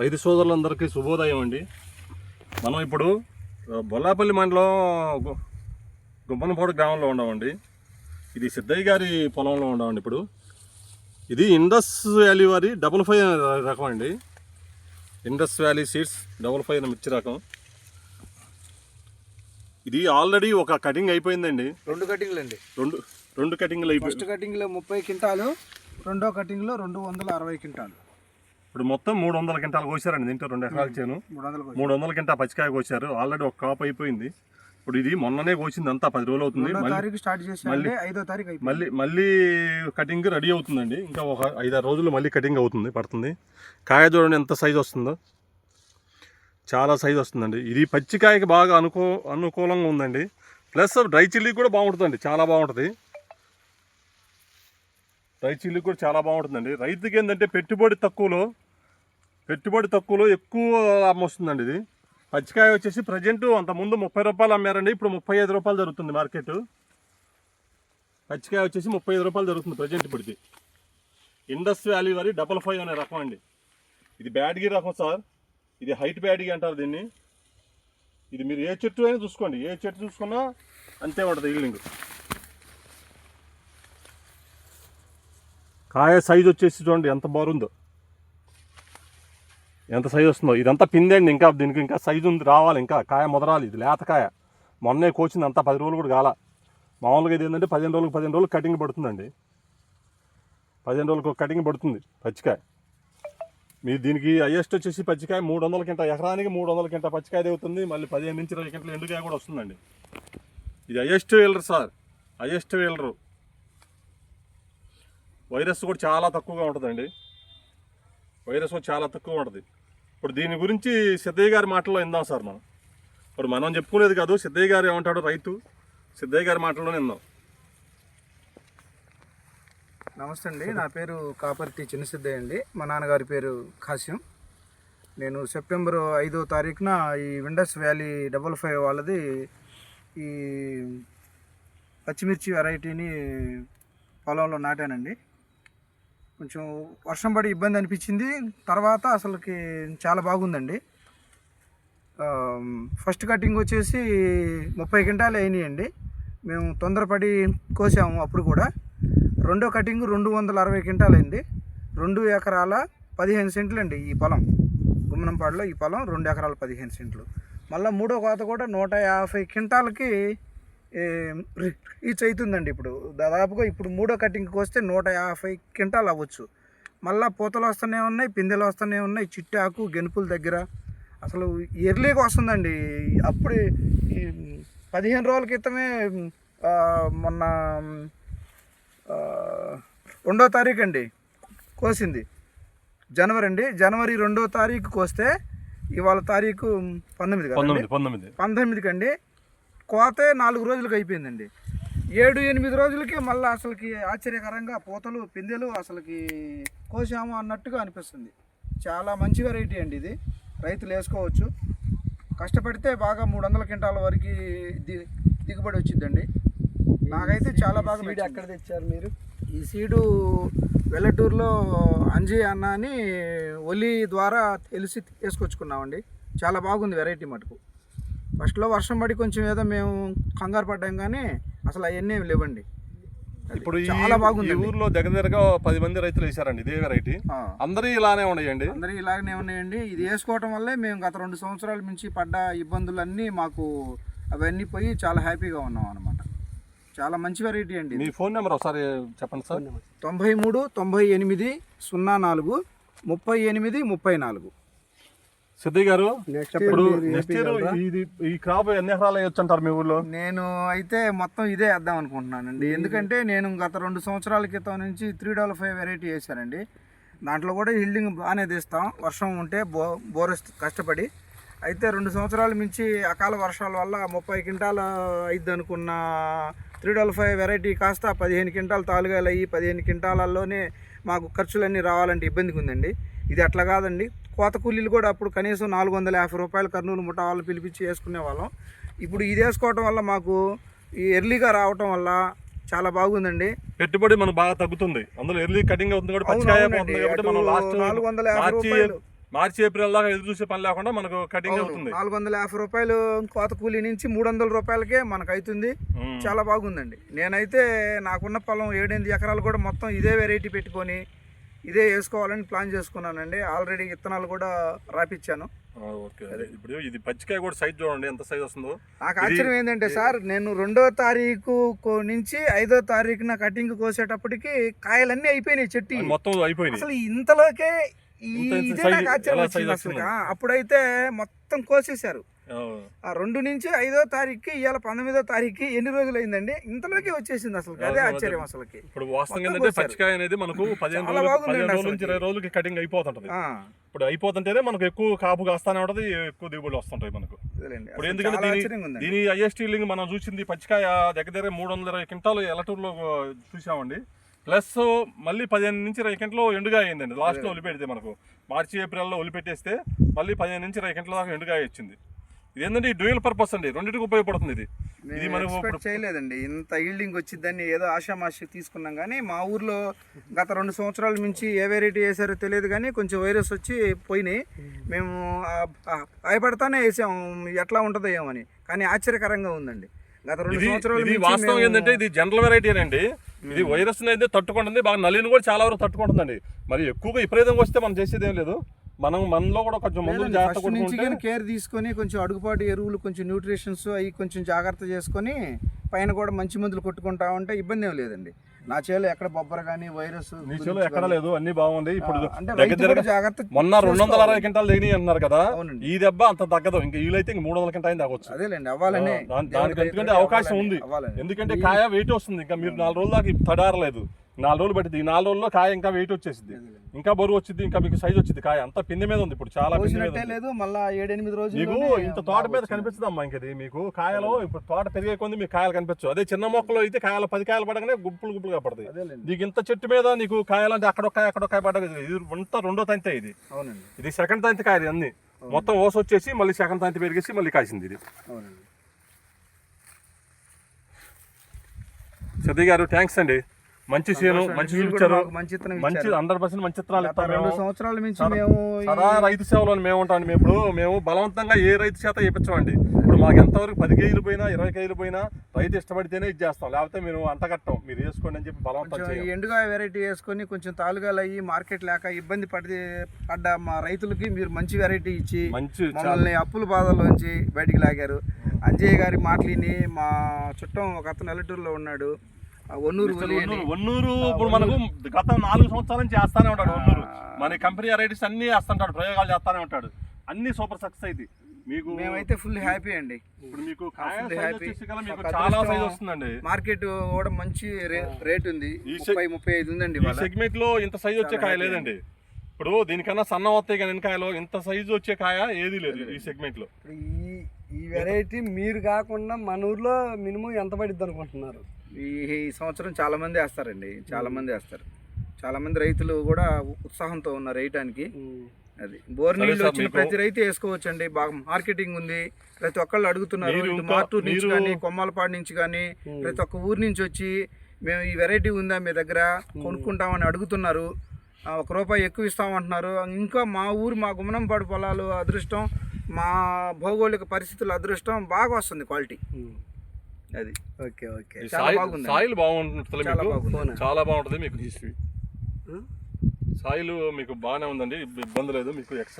రైతు సోదరులందరికీ శుభోదయం అండి. మనం ఇప్పుడు బొల్లాపల్లి మండలం గుమ్మనపాడు గ్రామంలో ఉన్నామండి. ఇది సిద్ధయ్య గారి పొలంలో ఉన్నామండి. ఇప్పుడు ఇది ఇండస్ వ్యాలీ వారి 55 రకం అండి. ఇండస్ వ్యాలీ సీడ్స్ 55 అనే మిర్చి రకం. ఇది ఆల్రెడీ ఒక కటింగ్ అయిపోయిందండి. రెండు కటింగ్లు అండి. రెండు కటింగ్లు అయిపోయి, ఫస్ట్ కటింగ్లో 30 క్వింటాలు, రెండో కటింగ్లో 260 క్వింటాలు. ఇప్పుడు మొత్తం 300 క్వింటాలు కోసారండి. దీంట్లో 2 ఎకరాల చేను 300 క్వింటాల్ పచ్చికాయ కోసారు. ఆల్రెడీ ఒక కాపు అయిపోయింది. ఇప్పుడు ఇది మొన్ననే కోసింది, అంతా 10 రోజులు అవుతుంది. మళ్ళీ కటింగ్ రెడీ అవుతుందండి. ఇంకా ఒక 5-6 రోజులు మళ్ళీ కటింగ్ పడుతుంది. కాయ చూడండి ఎంత సైజు వస్తుందో, చాలా సైజు వస్తుందండి. ఇది పచ్చికాయకి బాగా అనుకూలంగా ఉందండి. ప్లస్ డ్రై చిల్లీ కూడా బాగుంటుందండి, చాలా బాగుంటుంది. డ్రై చిల్లీ కూడా చాలా బాగుంటుందండి. రైతుకి ఏంటంటే పెట్టుబడి తక్కువలో ఎక్కువ లాభం వస్తుందండి. ఇది పచ్చికాయ వచ్చేసి ప్రజెంట్ అంతకుముందు 30 రూపాయలు అమ్మారండి. ఇప్పుడు 35 రూపాయలు జరుగుతుంది మార్కెట్. పచ్చికాయ వచ్చేసి 35 రూపాయలు జరుగుతుంది ప్రజెంట్. ఇప్పుడు ఇది ఇండస్ వ్యాలీ వారి 55 అనే రకం అండి. ఇది బ్యాడ్గి రకం సార్. ఇది హైట్ బ్యాడ్గి అంటారు దీన్ని. ఇది మీరు ఏ చెట్టు అయినా చూసుకోండి, ఏ చెట్టు చూసుకున్నా అంతే ఉంటుంది ఈల్డింగ్. కాయ సైజు వచ్చేసి చూడండి ఎంత బాగుందో, ఎంత సైజు వస్తుందో. ఇదంతా పిందండి, ఇంకా దీనికి ఇంకా సైజు ఉంది, రావాలి, ఇంకా కాయ ముదరాలి. ఇది లేతకాయ, మొన్నే కోచింది, అంతా 10 రోజులు కూడా కాల. మామూలుగా ఇది ఏంటంటే 15 రోజులు కటింగ్ పడుతుందండి. 15 రోజులకు కటింగ్ పడుతుంది పచ్చికాయ. మీరు దీనికి హైయెస్ట్ వచ్చేసి పచ్చికాయ 300 క్వింటాల్, ఎకరానికి 300 క్వింటాల్ పచ్చికాయ అవుతుంది. మళ్ళీ 15 నుంచి 20 క్వింటాల్ ఎండుకాయ కూడా వస్తుందండి. ఇది highest wheeler sir, highest wheeler. Virus కూడా చాలా తక్కువగా ఉంటుందండి. వైరస్ కూడా చాలా తక్కువ ఉంటుంది. ఇప్పుడు దీని గురించి సిద్ధయ్య గారి మాటల్లో విందాం సార్. ఇప్పుడు మనం చెప్పుకోలేదు కాదు, సిద్ధయ్య గారు ఏమంటాడు రైతు, సిద్ధయ్య గారి మాటల్లోనే విందాం. నమస్తే అండి, నా పేరు కాపర్తి చిన్న సిద్ధయ్య అండి. మా నాన్నగారి పేరు ఖాసిం. నేను సెప్టెంబర్ 5వ తారీఖున ఈ ఇండస్ వ్యాలీ 55 వాళ్ళది ఈ పచ్చిమిర్చి వెరైటీని పొలంలో నాటానండి. కొంచెం వర్షం పడి ఇబ్బంది అనిపించింది, తర్వాత అసలుకి చాలా బాగుందండి. ఫస్ట్ కటింగ్ వచ్చేసి 30 క్వింటాలు అయినాయండి. మేము తొందరపడి కోసాము అప్పుడు కూడా. రెండో కటింగ్ 260 క్వింటాలు అయింది. 2 ఎకరాల 15 సెంట్లు అండి ఈ పొలం. గుమ్మనంపాడులో ఈ పొలం 2 ఎకరాల 15 సెంట్లు. మళ్ళీ మూడో కోత కూడా 150 క్వింటాలకి రీచ్ అవుతుందండి. ఇప్పుడు దాదాపుగా ఇప్పుడు మూడో కటింగ్కి వస్తే 150 క్వింటాలు అవ్వచ్చు. మళ్ళీ పూతలు వస్తూనే ఉన్నాయి, పిందెలు వస్తూనే ఉన్నాయి, చిట్టాకు గెనుపుల దగ్గర అసలు ఎర్లీగా వస్తుందండి. అప్పుడు 15 రోజుల క్రితమే మొన్న 2వ తారీఖు అండి కోసింది, జనవరి అండి. జనవరి 2వ తారీఖు కోస్తే ఇవాళ తారీఖు 19 కండి. కోతే 4 రోజులకి అయిపోయిందండి. 7-8 రోజులకి మళ్ళీ అసలుకి ఆశ్చర్యకరంగా పూతలు పిందెలు అసలుకి కోసాము అన్నట్టుగా అనిపిస్తుంది. చాలా మంచి వెరైటీ అండి ఇది, రైతులు వేసుకోవచ్చు. కష్టపడితే బాగా 300 క్వింటాల వరకు దిగుబడి వచ్చిందండి. నాకైతే చాలా బాగా. ఎక్కడ తెచ్చారు మీరు ఈ సీడు? వెల్లటూరులో అంజీ అన్న అని ఒలి ద్వారా తెలిసి తీసుకొచ్చుకున్నామండి. చాలా బాగుంది వెరైటీ మటుకు. ఫస్ట్లో వర్షం పడి కొంచెం ఏదో మేము కంగారు పడ్డాం, కానీ అసలు అవన్నీ ఏమి లేవండి. ఇప్పుడు చాలా బాగుంది. ఊర్లో దగ్గరగా 10 మంది రైతులు వేసారండి ఇదే వెరైటీ. అందరూ ఇలానే ఉన్నాయండి. ఇది వేసుకోవటం వల్లే మేము గత 2 సంవత్సరాల నుంచి పడ్డ ఇబ్బందులన్నీ మాకు అవన్నీ పోయి చాలా హ్యాపీగా ఉన్నాం అన్నమాట. చాలా మంచి వెరైటీ అండి. మీ ఫోన్ నెంబర్ ఒకసారి చెప్పండి సార్. 93 98 04 38 34. సిద్ధయ్య గారు, ఇప్పుడు నెక్స్ట్ ఇయర్ ఈ క్రాప్ ఎన్ని ఎకరాలు వేయొచ్చు అంటారు మీ ఊళ్ళో? నేను అయితే మొత్తం ఇదే వేద్దాం అనుకుంటున్నానండి. ఎందుకంటే నేను గత 2 సంవత్సరాల క్రితం నుంచి 355 వెరైటీ వేసానండి. దాంట్లో కూడా హీల్డింగ్ బాగానే తీస్తాం, వర్షం ఉంటే బోరస్ కష్టపడి. అయితే 2 సంవత్సరాల మించి అకాల వర్షాల వల్ల 30 క్వింటాలు అయిద్ది అనుకున్న 355 వెరైటీ కాస్త 15 క్వింటాలు తాలుగాలు అయ్యి 15 క్వింటాలలోనే మాకు ఖర్చులన్నీ రావాలంటే ఇబ్బందిగా ఉందండి. ఇది అట్లా కాదండి. కోత కూలీలు కూడా అప్పుడు కనీసం 450 రూపాయలు కర్నూలు ముఠా వాళ్ళు పిలిపించి వేసుకునే వాళ్ళం. ఇప్పుడు ఇది వేసుకోవటం వల్ల మాకు ఈ ఎర్లీగా రావటం వల్ల చాలా బాగుందండి. పెట్టుబడి మనకు బాగా తగ్గుతుంది, అందులో ఎర్లీ కటింగ్ అవుతుంది, 450 రూపాయలు మార్చి ఏప్రిల్ దాకా ఎదురు చూసే పని లేకుండా మనకు కటింగ్ అవుతుంది. 450 రూపాయలు కోత కూలీ నుంచి 300 రూపాయలకే మనకు అవుతుంది. చాలా బాగుందండి. నేనైతే నాకున్న పొలం 7-8 ఎకరాలు కూడా మొత్తం ఇదే వెరైటీ పెట్టుకొని ఇదే వేసుకోవాలని ప్లాన్ చేసుకున్నానండి. ఆల్రెడీ విత్తనాలు కూడా రాపిచ్చాను. ఓకే, ఇప్పుడు ఇది పచ్చికాయ కూడా సైజ్ చూడండి ఎంత సైజ్ వస్తుందో. నాకు ఆశ్చర్యం ఏంటంటే సార్, నేను 2వ తారీఖు నుంచి 5వ తారీఖున కటింగ్ కోసేటప్పటికి కాయలన్నీ అయిపోయినాయి, చెట్టు మొత్తం అయిపోయినాయి. అసలు ఇంతలోకే ఇదే నాకు ఆశ్చర్యం వచ్చింది అసలు. అప్పుడైతే మొత్తం కోసేశారు. 2 నుంచి 5వ తారీఖుకి, ఇవాళ 19వ తారీఖుకి ఎన్ని రోజులు అయిందండి, ఇంతలోకి వచ్చేసింది. అసలు అదే ఆశ్చర్యం అసలుకి. ఇప్పుడు వాస్తవంగా ఏంటంటే పచ్చికాయ అనేది మనకు 15 రోజుల నుంచి 20 రోజులకి కటింగ్ అయిపోతుంటది. ఇప్పుడు అయిపోతుంటేనే మనకు ఎక్కువ కాపు కాస్తానే ఉంటది, ఎక్కువ దిగుబడులు వస్తుంటాయి మనకు. ఇప్పుడు ఎందుకంటే దీని ఐఎస్టీ లింగ్ మనం చూసింది పచ్చికాయ దగ్గర 320 క్వింటాలు ఎలటూరులో చూసామండి. ప్లస్ మళ్ళీ 15 నుంచి 20 క్వింటలు ఎండుగా అయిందండి. లాస్ట్లో ఒలిపెడితే మనకు మార్చి ఏప్రిల్లో ఒలిపెట్టేస్తే మళ్ళీ 15 నుంచి 20 క్వింటల దాకా ఎండుగా వచ్చింది. ఇది ఏంటంటే డ్యూయల్ పర్పస్ అండి, రెండింటికి ఉపయోగపడుతుంది. ఇది మనకు ఎక్స్పెక్ట్ చేయలేదండి ఇంత ఈల్డింగ్ వచ్చిందని. ఏదో ఆషామాషి తీసుకున్నాం కానీ మా ఊర్లో గత 2 సంవత్సరాల నుంచి ఏ వెరైటీ వేసారో తెలియదు కానీ కొంచెం వైరస్ వచ్చి పోయినాయి. మేము భయపడతానే వేసాం ఎట్లా ఉంటుందో ఏమని, కానీ ఆశ్చర్యకరంగా ఉందండి. గత 2 సంవత్సరాలు వాస్తవం ఏంటంటే ఇది జనరల్ వెరైటీ అండి. ఇది వైరస్ అయితే తట్టుకుంటుంది, బాగా నల్లిని కూడా చాలా వరకు తట్టుకుంటుందండి. మరి ఎక్కువగా విపరీతంగా వస్తే మనం చేసేది ఏం లేదు. మనలో కూడా కొంచెం మందులు జాగ్రత్త కేర్ తీసుకొని కొంచెం అడుగుపాటు ఎరువులు, కొంచెం న్యూట్రిషన్స్ అవి కొంచెం జాగ్రత్త చేసుకొని పైన కూడా మంచి మందులు కొట్టుకుంటా ఉంటే ఇబ్బంది ఏం లేదండి. నా చేలో ఎక్కడ బొబ్బర కానీ వైరస్ నీ చేలో ఎక్కడ లేదు, అన్ని బాగుంది. ఇప్పుడు జాగ్రత్త మొన్న 260 క్వింటాలు దిగినాయి అంటున్నారు కదా, ఈ దెబ్బ అంత తగ్గదు. ఇంకా వీలైతే 300 క్వింటాలు తగ్గొచ్చు. అదేలేండి, అవ్వాలని దానికి ఎందుకంటే అవకాశం ఉంది. ఎందుకంటే కాయ వెయిట్ వస్తుంది. ఇంకా మీరు 4 రోజుల దాకా తడారలేదు, 4 రోజులు పట్టింది. ఈ 4 రోజుల్లో కాయ ఇంకా వెయిట్ వచ్చేసింది, ఇంకా బరువు వచ్చింది, ఇంకా మీకు సైజ్ వచ్చింది. కాయ అంతా పిండి మీద ఉంది. ఇప్పుడు చాలా లేదు, మళ్ళీ 7-8 రోజులు మీకు ఇంత తోట మీద కనిపిస్తుందమ్మా. ఇంకది మీకు కాయలో ఇప్పుడు తోట పెరిగే కొంది మీకు కాయలు కనిపించు. అదే చిన్న మొక్కలో అయితే కాయలు 10 కాయలు పడగానే గుంపులు గుంపులుగా పడతాయి. నీకు ఇంత చెట్టు మీద నీకు కాయలంటే అక్కడొక్కాయ పడగా ఇది అంతా 2వ తంతి. ఇది ఇది 2nd తంతి కాయ. అన్ని మొత్తం ఓస వచ్చేసి మళ్ళీ 2nd తంతి పెరిగేసి మళ్ళీ కాసింది. ఇది సతీ గారు థ్యాంక్స్ అండి. మంచి చేను, మంచి చూపించారు, మంచి 100% మంచి విత్తనాలు ఇస్తాం. 2 సంవత్సరాల నుంచి మేము సదా రైతు సేవలో మేము ఉంటాం. మేము బలవంతంగా ఏ రైతు చేత చేయించమండి. ఇప్పుడు మాకు ఎంతవరకు 10 కేజీలు పోయినా 20 కేజీలు పోయినా రైతు ఇష్టపడితేనే ఇది చేస్తాం, లేకపోతే మేము అంటగట్టం. మీరు వేసుకోండి అని చెప్పి బలవంతం. ఎండుగా వెరైటీ వేసుకొని కొంచెం తాలుగాలు అయ్యి మార్కెట్ లేక ఇబ్బంది పడ్డ మా రైతులకి మీరు మంచి వెరైటీ ఇచ్చి మమ్మల్ని అప్పుల బాధల్లోంచి బయటికి లాగారు. అంజయ్య గారి మాటలిని మా చుట్టం ఒక అతను ఎల్లటూరులో ఉన్నాడు, ఒన్నూరు. ఇప్పుడు మనకు గత 4 సంవత్సరాల నుంచి చేస్తానే ఉంటాడు ఒన్నూరు. మన కంపెనీ వెరైటీస్ అన్ని వేస్తుంటాడు, ప్రయోగాలు చేస్తానే ఉంటాడు. అన్ని సూపర్ సక్సెస్ అయితే మీకు. మేమైతే ఫుల్ హ్యాపీ అండి. ఇప్పుడు మీకు చాలా సైజ్ వస్తుందండి. మార్కెట్ కూడా మంచి రేట్ ఉంది, 30-35 ఉందండి. ఈ సెగ్మెంట్ లో ఇంత సైజ్ వచ్చే కాయ లేదండి. ఇప్పుడు దీనికన్నా సన్న వస్తాయి కానీ కాయలో ఇంత సైజు వచ్చే కాయ ఏది లేదు ఈ సెగ్మెంట్ లో. ఈ వెరైటీ మీరు కాకుండా మన ఊర్లో మినిమం ఎంత పడిద్ది అనుకుంటున్నారు? ఈ సంవత్సరం చాలా మంది వేస్తారండి, చాలా మంది వేస్తారు. చాలా మంది రైతులు కూడా ఉత్సాహంతో ఉన్నారు వేయటానికి. అది బోర్ నీళ్ళు వచ్చిన ప్రతి రైతు వేసుకోవచ్చు అండి. బాగా మార్కెటింగ్ ఉంది, ప్రతి ఒక్కళ్ళు అడుగుతున్నారు. ఇటు మార్టూరు నుంచి కానీ, కొమ్మాలపాడు నుంచి కానీ, ప్రతి ఒక్క ఊరు నుంచి వచ్చి మేము ఈ వెరైటీ ఉందా మీ దగ్గర కొనుక్కుంటామని అడుగుతున్నారు. 1 రూపాయి ఎక్కువ ఇస్తామంటున్నారు. ఇంకా మా ఊరు, మా గుమ్మనంపాడు పొలాలు అదృష్టం, మా భౌగోళిక పరిస్థితుల అదృష్టం, బాగా వస్తుంది క్వాలిటీ. అది ఓకే. చాలా బాగుంది, సాయిల్ బాగుంటుంది, చాలా బాగుంటుంది మీకు. సాయిల్ మీకు బాగానే ఉందండి, ఇబ్బంది లేదు మీకు. ఎక్సలెంట్.